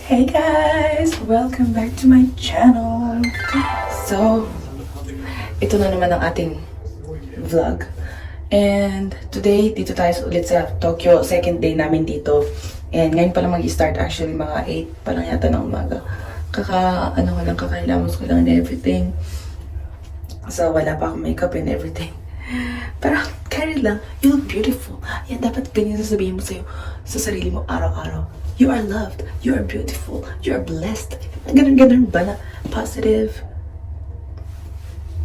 Hey guys! Welcome back to my channel! So, ito na naman ang ating vlog. And today, dito tayo ulit sa Tokyo. Second day namin dito. And ngayon pa lang mag-start actually, mga 8 pa lang yata ng umaga. Kakahilamos ko lang and everything. So, wala pa akong makeup and everything. Pero, carry lang. You look beautiful. Yan, dapat ganyan sasabihin mo sa sarili mo araw-araw. You are loved. You are beautiful. You are blessed. Ganun ba na positive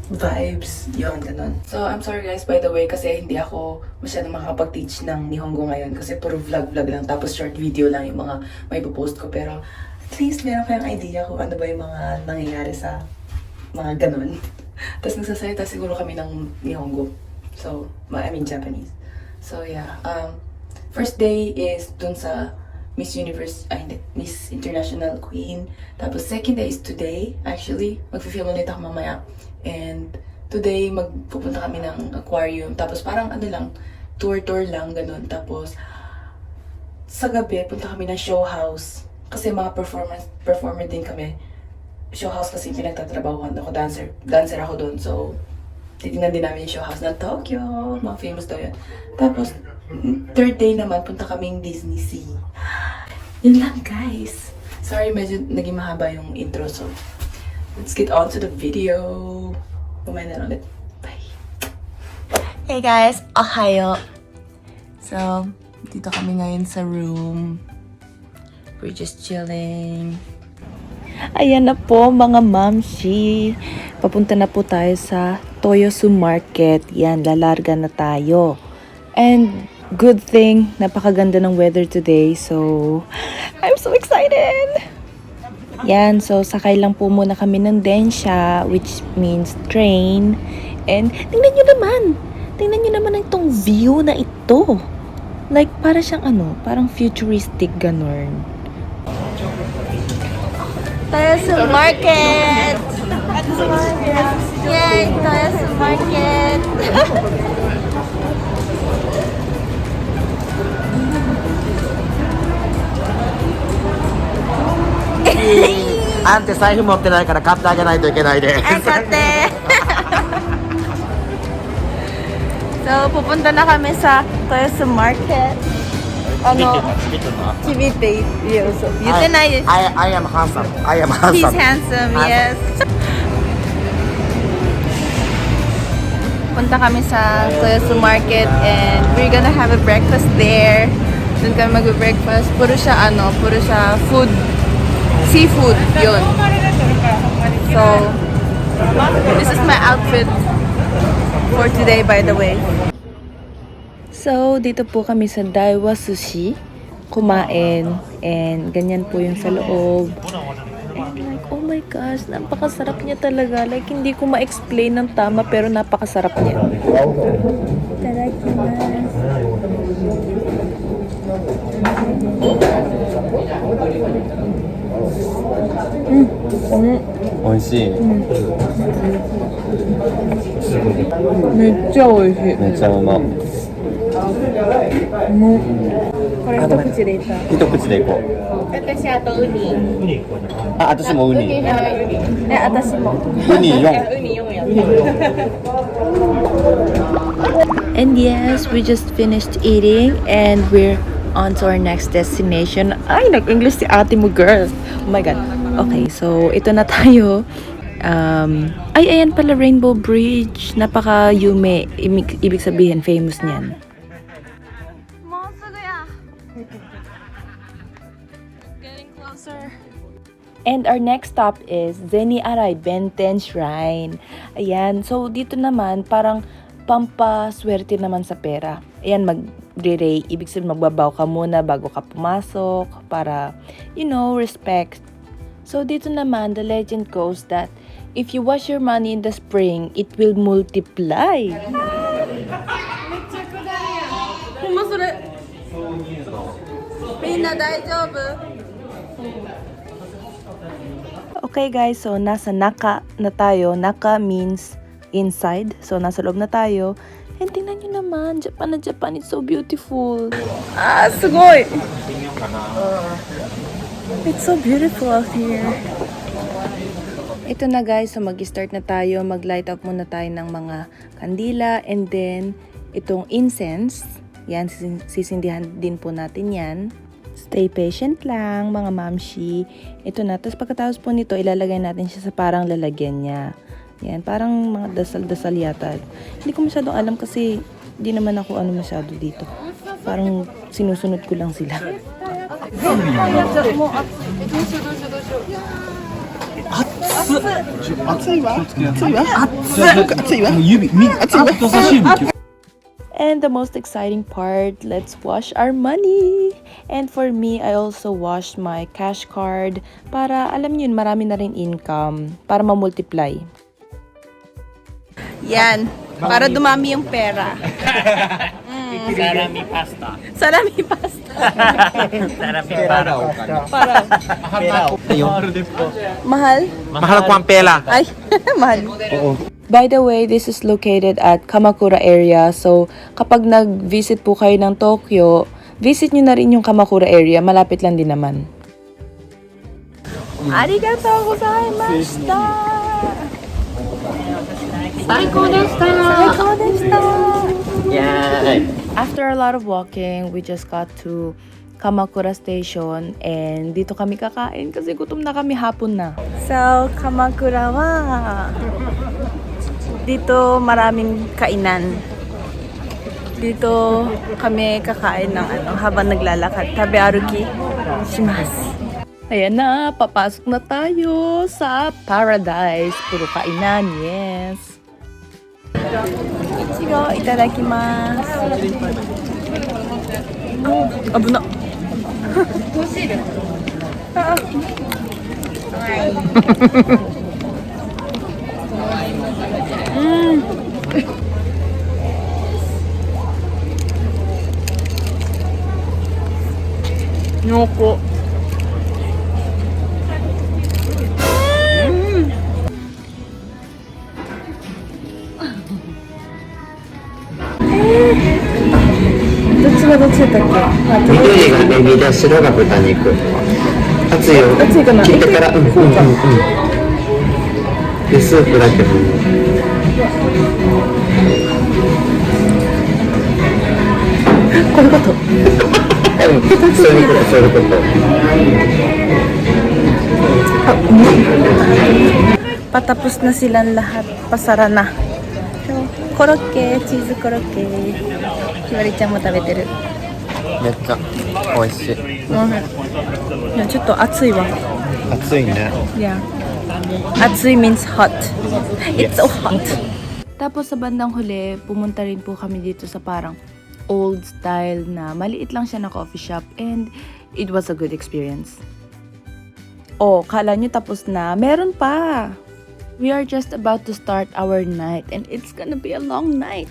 vibes. Yun, ganun. So, I'm sorry guys, by the way, kasi hindi ako masyadong makakapag-teach ng Nihonngo ngayon kasi puro vlog lang. Tapos short video lang yung mga may post ko. Pero, at least meron kayong idea kung ano ba yung mga nangyayari sa mga ganun. Tapos nagsasalita siguro kami ng Nihonngo. So, I mean Japanese. So, yeah. First day is dun sa Miss International Queen. Tapos second day is today. Actually, mag-film ulit ako mamaya. And today, magpupunta kami ng aquarium. Tapos parang ano lang, tour lang, ganun. Tapos sa gabi, punta kami ng show house. Kasi mga performer din kami. Show house kasi pinagtatrabahuhan ako, dancer ako doon. So, titignan din namin yung show house ng Tokyo. Mga famous daw yun. Tapos, third day naman, punta kaming Disney Sea. Yun lang, guys. Sorry, medyo naging mahaba yung intro. So, let's get on to the video. Kumain na ulit. Bye. Hey guys, ohayo. So, dito kami ngayon sa room. We're just chilling. Ayan na po, mga mamshi. Papunta na po tayo sa Toyosu Market. Yan, lalarga na tayo. And good thing, napakaganda ng weather today. So, I'm so excited! Yan, so sakay lang po muna kami ng densha, which means train. And tingnan nyo naman itong view na ito. Like, para siyang parang futuristic ganun. Toyosu Market! Yay! Toyosu Market! Ante, 財布持ってないから買ってあげないといけないです。買って。So, pupunta na kami sa Toyosu Market. Chibite. I am handsome. I am handsome. He's handsome, yes. Punta kami sa Toyosu Market and we're gonna have a breakfast there. Doon kami mag-breakfast. Puro siya food. Seafood, yun. So, this is my outfit for today, by the way. So, dito po kami sa Daiwa Sushi. Kumain. And ganyan po yung sa loob. And like, oh my gosh, napakasarap niya talaga. Like, hindi ko ma-explain ng tama, pero napakasarap niya. Itadakimasu. 美味しい。めっちゃ美味しい。めっちゃうま。これ一口でいった。一口でいこう。私あとウニ。あ、私もウニ。私も。ウニ4。ウニ4や。And yes, we just finished eating and we're on to our next destination. Ay, nag-English si ate mo, girl. Oh my God. Okay, so ito na tayo. Ayan pala, Rainbow Bridge. Napaka-yume. Ibig sabihin, famous niyan. Getting closer. And our next stop is Zeni Arai Benten Shrine. Ayan, so dito naman, parang pampaswerte naman sa pera. Ayan, mag-re-ray. Ibig sabihin, magbabaw ka muna bago ka pumasok para, respect. So, dito naman, the legend goes that if you wash your money in the spring, it will multiply. Okay guys, so nasa naka na tayo. Naka means inside. So, nasa loob na tayo. And tingnan nyo naman, Japan na Japan, it's so beautiful. Ah, sugoi! It's so beautiful out here. Ito na guys, so mag-start na tayo. Mag-light up muna tayo ng mga kandila and then itong incense. Yan, sisindihan din po natin yan. Stay patient lang mga mamshi. Ito na, tapos pagkatapos po nito, ilalagay natin siya sa parang lalagyan niya. Yan, parang mga dasal-dasal yata. Hindi ko masyadong alam kasi di naman ako masyado dito. Parang sinusunod ko lang sila. And the most exciting part, let's wash our money. And for me, I also washed my cash card para alam niyo, marami na rin income para ma-multiply. Yan, para dumami yung pera. Salami pasta. Salami pasta. Salami para. Mahal? Mahal ko ang pela. Ay, mahal. By the way, this is located at Kamakura area. So, kapag nag-visit po kayo ng Tokyo, visit nyo na rin yung Kamakura area. Malapit lang din naman. Arigatou gozaimashita! Saiko deshita! Saiko deshita! Yay! After a lot of walking, we just got to Kamakura Station and dito kami kakain kasi gutom na kami, hapon na. So, Kamakura wa dito maraming kainan. Dito kami kakain ng habang naglalakad. Tabearuki shimasu. Ayan na, papasok na tayo sa paradise. Puro kainan, yes. Ichigo, itadakimasu. Abuna. Nyoko.どっちだったっけ？緑がエビで白が豚肉。熱いよ。熱いかな？切ってからでスープだけ。こういうこと？そういうこと。Patapos na silang lahat. Pasara na. Korokke, cheese korokke. Hiwari-chan mo 食べてる。めっちゃ美味しい。いや、ちょっと熱いわ。熱いね。Yeah. 熱い means hot. It's so hot. Tapos sa bandang huli, pumunta rin po kami dito sa parang old style na maliit lang siya na coffee shop and it was a good experience. Oh, kala nyo tapos na? Meron pa! We are just about to start our night and it's gonna be a long night.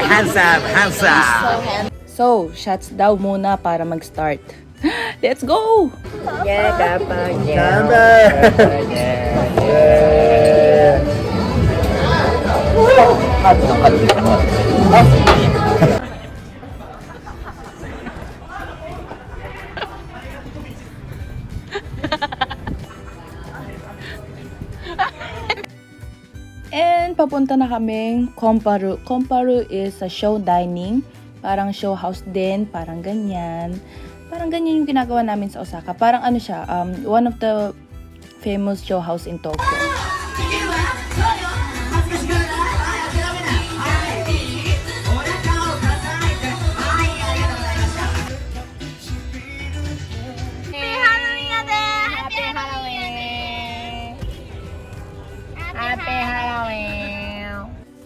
Handsome. So, shots daw muna para mag-start. Let's go! And papunta na kaming Komparu. Komparu is a show dining. Parang show house din. Parang ganyan. Parang ganyan yung ginagawa namin sa Osaka. Parang ano siya, one of the famous show house in Tokyo.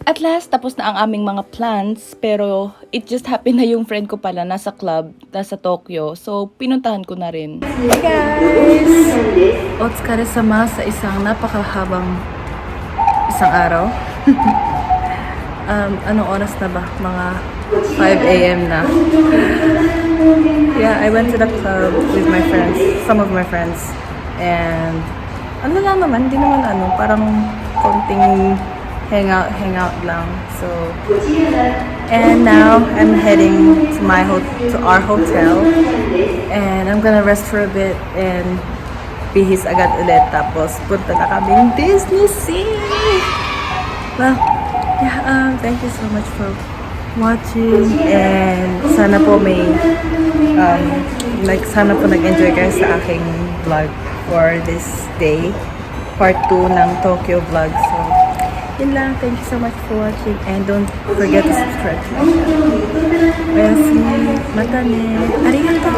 At last, tapos na ang aming mga plans, pero it just happened na yung friend ko pala nasa club, nasa Tokyo. So, pinuntahan ko na rin. Hey guys! Otsukare-sama sa isang napakahabang isang araw. Anong oras na ba? Mga 5 a.m. na. Yeah, I went to the club with my friends, some of my friends. And, ano lang naman, hindi naman parang konting hangout lang. So, And now I'm heading to to our hotel, and I'm gonna rest for a bit and bihis agad ulit, tapos punta na kaming Disney Sea. Well, yeah, thank you so much for watching, and sana po sana po nag-enjoy kayo sa aking vlog for this day, part 2 ng Tokyo vlog. So yun lang, thank you so much for watching, and don't forget to subscribe to my channel. Oyasumi, mata ne, arigato!